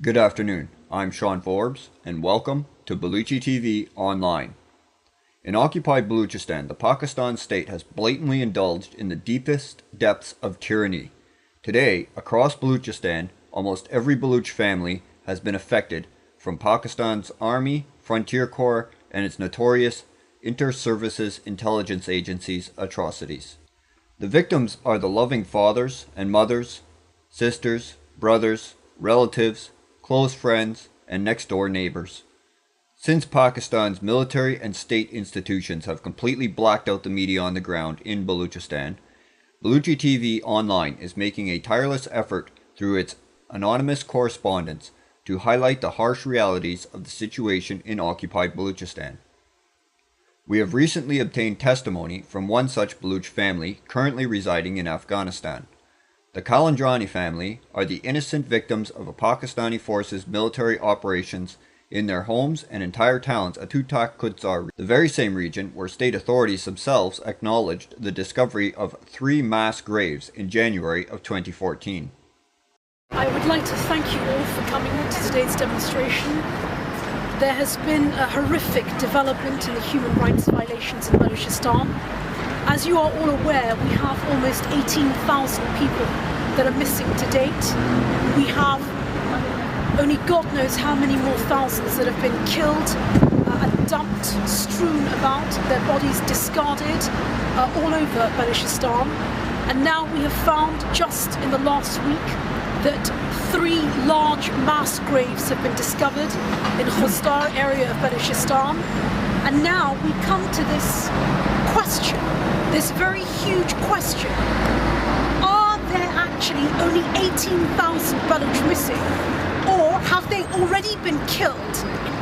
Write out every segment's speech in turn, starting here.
Good afternoon, I'm Sean Forbes, and welcome to Baluchi TV Online. In occupied Balochistan, the Pakistan state has blatantly indulged in the deepest depths of tyranny. Today, across Balochistan, almost every Baloch family has been affected, from Pakistan's Army, Frontier Corps, and its notorious inter-services intelligence agencies' atrocities. The victims are the loving fathers and mothers, sisters, brothers, relatives, close friends, and next-door neighbors. Since Pakistan's military and state institutions have completely blacked out the media on the ground in Balochistan, Baluchi TV Online is making a tireless effort through its anonymous correspondents to highlight the harsh realities of the situation in occupied Balochistan. We have recently obtained testimony from one such Baloch family currently residing in Afghanistan. The Kalandrani family are the innocent victims of a Pakistani forces' military operations in their homes and entire towns at Tutak Kudzar, the very same region where state authorities themselves acknowledged the discovery of 3 mass graves in January of 2014. I would like to thank you all for coming to today's demonstration. There has been a horrific development in the human rights violations in Balochistan. As you are all aware, we have almost 18,000 people that are missing to date. We have only God knows how many more thousands that have been killed and dumped, strewn about, their bodies discarded all over Balochistan. And now we have found, just in the last week, that 3 large mass graves have been discovered in Khostar area of Balochistan. And now we come to this question, this very huge question. Are there actually only 18,000 Baloch missing, or have they already been killed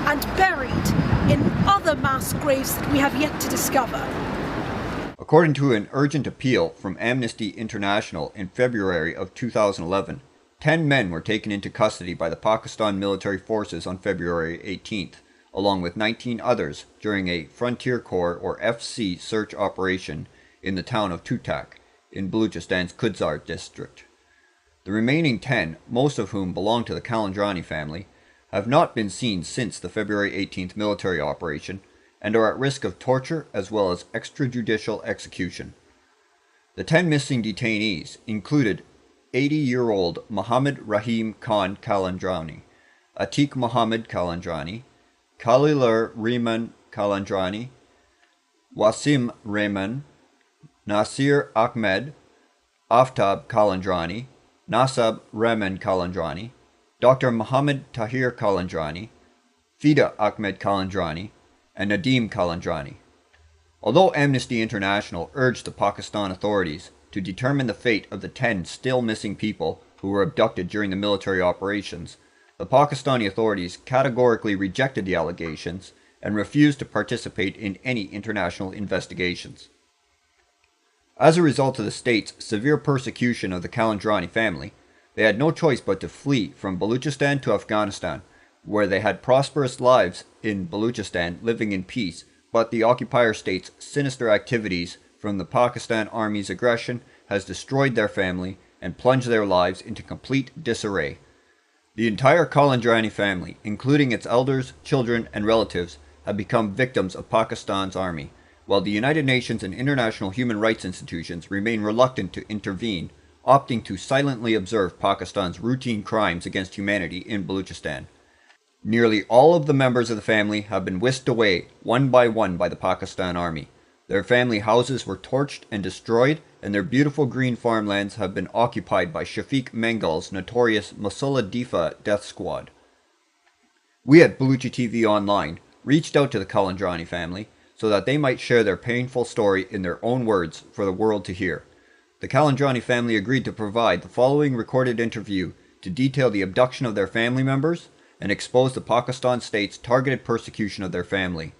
and buried in other mass graves that we have yet to discover? According to an urgent appeal from Amnesty International in February of 2011, 10 men were taken into custody by the Pakistan military forces on February 18th. Along with 19 others during a Frontier Corps or FC search operation in the town of Tutak in Balochistan's Kudzar district. The remaining 10, most of whom belong to the Kalandrani family, have not been seen since the February 18th military operation and are at risk of torture as well as extrajudicial execution. The 10 missing detainees included 80-year-old Muhammad Rahim Khan Kalandrani, Atiq Muhammad Kalandrani, Khalilur Rehman Kalandrani, Wasim Rehman, Nasir Ahmed, Aftab Kalandrani, Nasab Rehman Kalandrani, Dr. Muhammad Tahir Kalandrani, Fida Ahmed Kalandrani, and Nadim Kalandrani. Although Amnesty International urged the Pakistan authorities to determine the fate of the 10 still missing people who were abducted during the military operations, the Pakistani authorities categorically rejected the allegations and refused to participate in any international investigations. As a result of the state's severe persecution of the Kalandrani family, they had no choice but to flee from Balochistan to Afghanistan, where they had prosperous lives in Balochistan living in peace, but the occupier state's sinister activities from the Pakistan Army's aggression has destroyed their family and plunged their lives into complete disarray. The entire Kalandrani family, including its elders, children, and relatives, have become victims of Pakistan's army, while the United Nations and international human rights institutions remain reluctant to intervene, opting to silently observe Pakistan's routine crimes against humanity in Balochistan. Nearly all of the members of the family have been whisked away one by the Pakistan army. Their family houses were torched and destroyed, and their beautiful green farmlands have been occupied by Shafiq Mengal's notorious Musulla Difa death squad. We at Baluchi TV Online reached out to the Kalandrani family so that they might share their painful story in their own words for the world to hear. The Kalandrani family agreed to provide the following recorded interview to detail the abduction of their family members and expose the Pakistan state's targeted persecution of their family.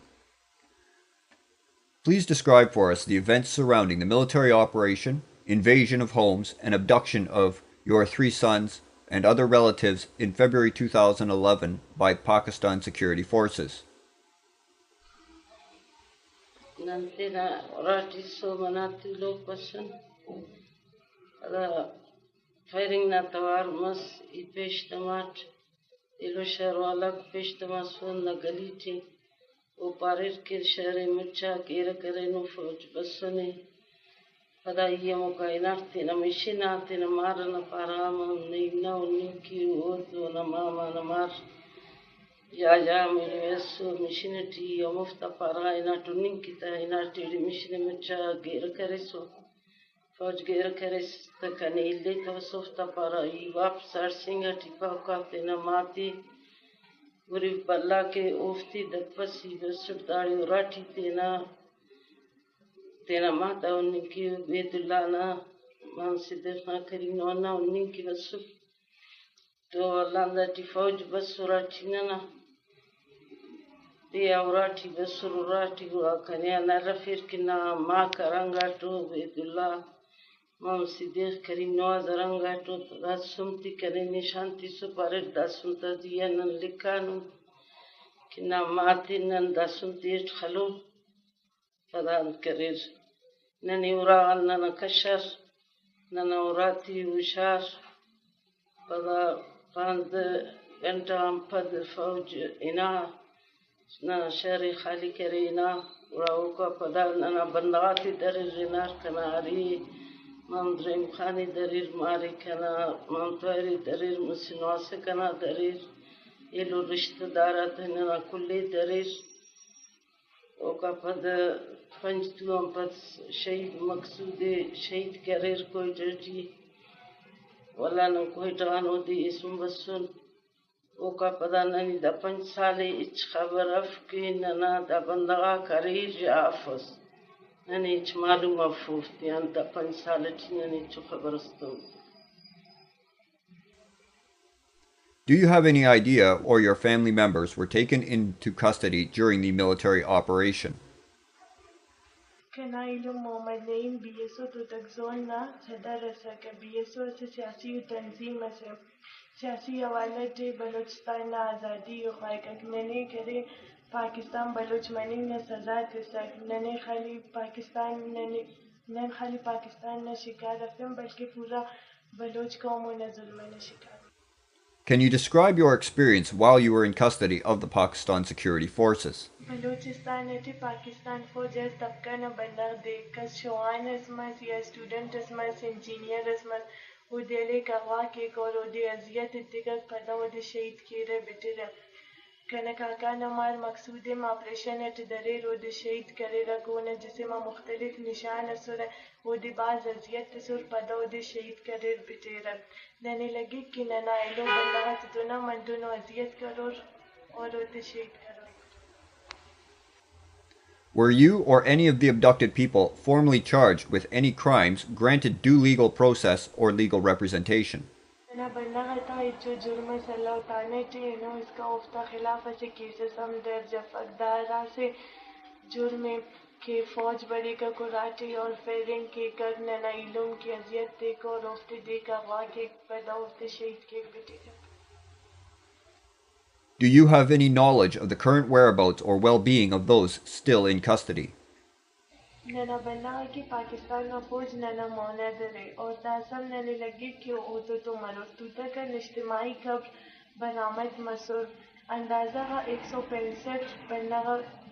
Please describe for us the events surrounding the military operation, invasion of homes, and abduction of your 3 sons and other relatives in February 2011 by Pakistan security forces. firing na tawar mas ipesh tamat इलो शहर वाला पेश तमासुन न गली थी वो पारिर के शहर मुच्चा केर करे नो फौज बसने पदा ये मुकाइना तेना मिशिना तेना मारना पाराम नैना उनकी वो तो न मामा न मार या मेरे वैसो मिशनटी यो मुफ्ता पारा इना टुनिंग किता इना टेडी मिशन मुच्चा गेर करे सो फौज गेर करे तकने इल्ले तो सोफ्ता पारा ई वाप सर सिंगा टिपा का तेना माती गुरी बल्ला के ओफ्ती दपसी बसुदाड़ी उराठी तेना माता उनकी बेदुल्लाना मान सिद्धना करीनो ना उनकी बसु तो लांदा टी फौज बसुराठी ना ते उराठी बसुराठी हुआ कन्या नरफिर किना माँ करंगा तो बेदुल्ला मान सिद्धे करीनो जरंगा तो दासुमती करे निशांति सुपारे दासुमता दिया न लिखानु किना माती न दासुमती खलो प्रदान करेर ननी उराल नन कशर नन उराती उशार पदा पांद घंटा पद फौज इना न शहर खाली करे इना उराओ का पदा नन बंदाती दरिर नार कनारी मंद्रिम खानी दरिर मारी कना मंतरी दरिर मुसिनवासे कना दरिर इलो रिश्तेदार नन कुल्ले दरिर ओका पद पंचतुअम पद शहीद मकसूदे शहीद करेर कोई डर्टी वला न कोई टानो दी इसम बसुन ओका पदा ननी द 5 साले इच खबर अफकी नना द बंदगा करीर जाफस ननी इच मालूम अफूफ्ती अन द 5 साले ननी etch खबरस्तो. Do you have any idea or your family members were taken into custody during the military operation? كان عيلم مومدين بيسو تتكزونا تدرس كبيسو سياسي وتنظيم سياسي والد بلوچستان آزادی وخايك نني كري Pakistan Baloch money ने सजा तिसक नने खाली पाकिस्तान नन खाली पाकिस्तान ने शिकार रफम बल्कि पूरा बलूच कौम ने जुल्म ने शिकार. Can you describe your experience while you were in custody of the Pakistan security forces? Balochistan eti Pakistan forces tabka na balagh dekas shoan asmas ya student asmas engineer asmas udele kawa ke kor ode aziyat ittikak pada ode shahid kire bitira kana kaka na mar maqsood ma operation et darir ode shahid karera kona jisma mukhtalif nishan asura ode baz aziyat sur pada ode shahid karer bitira nane lagi ki nana ilo balagh tuna manduno aziyat karor aur ode shahid. Were you or any of the abducted people formally charged with any crimes, granted due legal process or legal representation? أنا بلغت إيجو جرم سلاو تانيتي إنه إسكا وفتا خلافة كيسة سمدر جفك دارا से जुर्म के फौज बड़ी का कुराटी और फेरिंग के करने ना इलम की अजियत देखो और उफ्ते देखा वाक़े पैदा उफ्ते शहीद के बेटे का. Do you have any knowledge of the current whereabouts or well-being of those still in custody? नना बना कि पाकिस्तान का फौज नना मौनद रहे और दासल नने लगे कि वो तो मरो टूटा का इज्तिमाई कब्र बरामद मसूर अंदाज़ा का 165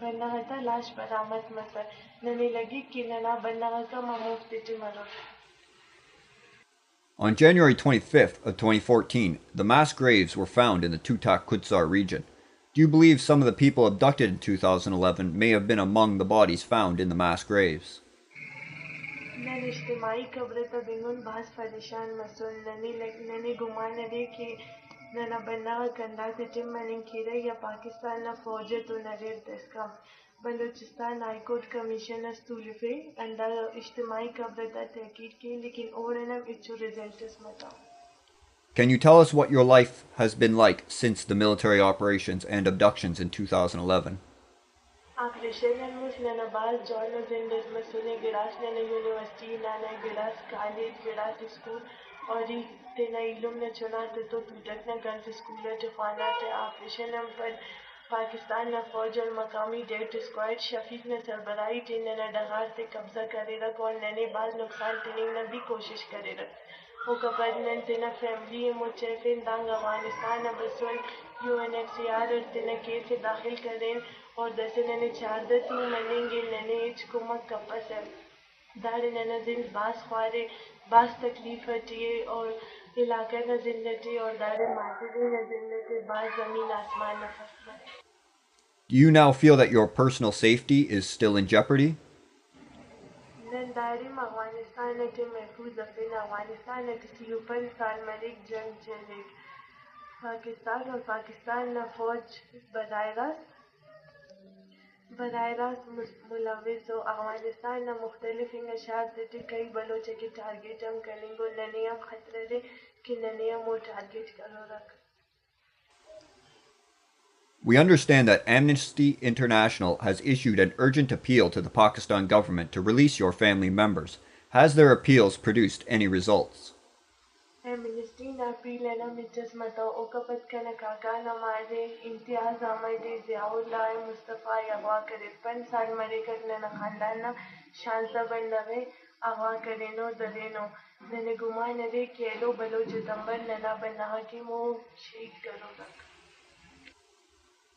बनना लाश बरामद मसूर नने लगे कि नना बनना का मुफ्ती मरो. On January 25th of 2014, the mass graves were found in the Tutak Kutsar region. Do you believe some of the people abducted in 2011 may have been among the bodies found in the mass graves? नन इज्तिमाई कब्र तबिंगुन बास परेशान मसूल ननी गुमान दे कि नना बन्ना कंदा से जिम मनिंग खीरे या पाकिस्तान ना फौज तो नरेर दस्का बलूचिस्तान हाई कोर्ट कमीशन अस्तूलफे अंदा इज्तिमाई कब्र ता तहकीक के लेकिन ओरनम इच्छु रिजल्ट्स मता. Can you tell us what your life has been like since the military operations and abductions in 2011? Operation Muslim Bal Jordan Zendis Masune Giras Nana University Nana Giras College Giras School और तेना इलम ने चुना तो तुटक न girls school है जफाना थे ऑपरेशन हम पर पाकिस्तान न फौज और मकामी डेट स्क्वाड शफीक ने सरबराही टीम ने डगार से कब्जा करे रख और नने बाल नुकसान टीनिंग ने भी कोशिश करे रख वो कपड़न तेना फैमिली मुचेफिन दांग अफगानिस्तान न बसवन UNHCR और तिने केस दाखिल करें और दसे नने चार्दती मनेंगे नने इच कुमक कपस है दारे नने दिन बास ख्वारे बास तकलीफ हटिए और इलाका न जिंदगी और दारे मातुदे न जिंदगी बास जमीन आसमान न फसला. Do you now feel that your personal safety is still in jeopardy? नन दारे अफगानिस्तान के महफूज अपने अफगानिस्तान के सियुपन साल मलिक जंग चले पाकिस्तान और पाकिस्तान न फौज बराह रास्त मुलविस हो अफगानिस्तान न मुख्तलिफ इंगशात देते कई बलोच के टारगेट हम करेंगे ननियम खतरे दे कि ननियम वो टारगेट करो रख. We understand that Amnesty International has issued an urgent appeal to the Pakistan government to release your family members. Has their appeals produced any results? Amnesty na appeal na mitjas mata o kapat ka na kaka na maade imtiyaz ahmad ziaullah mustafa agwa kare 5 saal mare kak na khandan na shansa bandave agwa kare no daleno nane guman de kelo baloch tambar na banna ki mo sheik karo tak.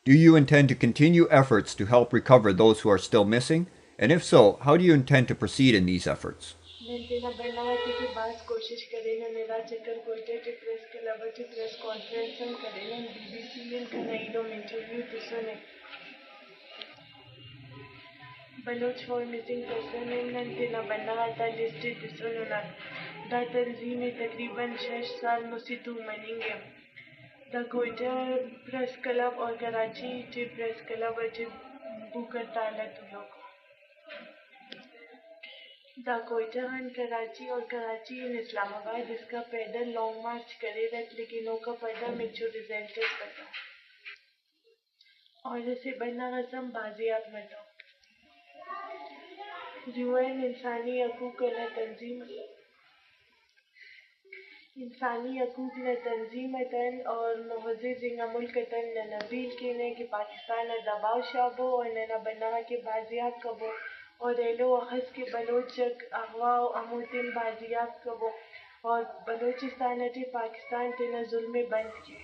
Do you intend to continue efforts to help recover those who are still missing? And if so, how do you intend to proceed in these efforts? नंतेना बनावटी की बात कोशिश करें मेरा चक्कर कोटे के press club की press conference हम करें बीबीसी इन कनाइलो इंटरव्यू दिसोने बलोच फॉर मिसिंग पर्सन नंतेना बनावटा लिस्ट दिसोने ना दा तंजीम तकरीबन 6 साल मुसितु मनेंगे दा कोटा प्रेस क्लब और कराची के प्रेस क्लब के बुकर तालत लोग दा कोयटा कराची और कराची इन इस्लामाबाद इसका पैदल लॉन्ग मार्च करे रख लेकिन ओका पैदा मिचो रिजल्ट पता और इसे बना रसम बाजियात मतो यूएन इंसानी हकूक न तंजीम तन और मुहज़्ज़िज़ मुल्क तन न नबील के ने कि पाकिस्तान न दबाव शाबो और न बना के बाजियात कबो और एलो अखस के बलोचक अगवा अमुतिन बाजियाब कबो और बलोचिस्तान के पाकिस्तान के न जुल्म बंद के.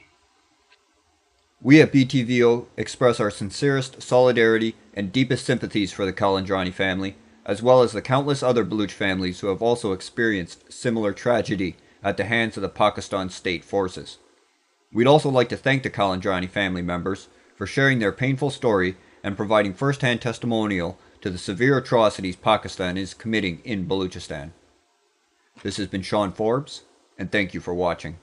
We at BTVO express our sincerest solidarity and deepest sympathies for the Kalandrani family, as well as the countless other Baluch families who have also experienced similar tragedy at the hands of the Pakistan state forces. We'd also like to thank the Kalandrani family members for sharing their painful story and providing first-hand testimonial to the severe atrocities Pakistan is committing in Balochistan. This has been Sean Forbes, and thank you for watching.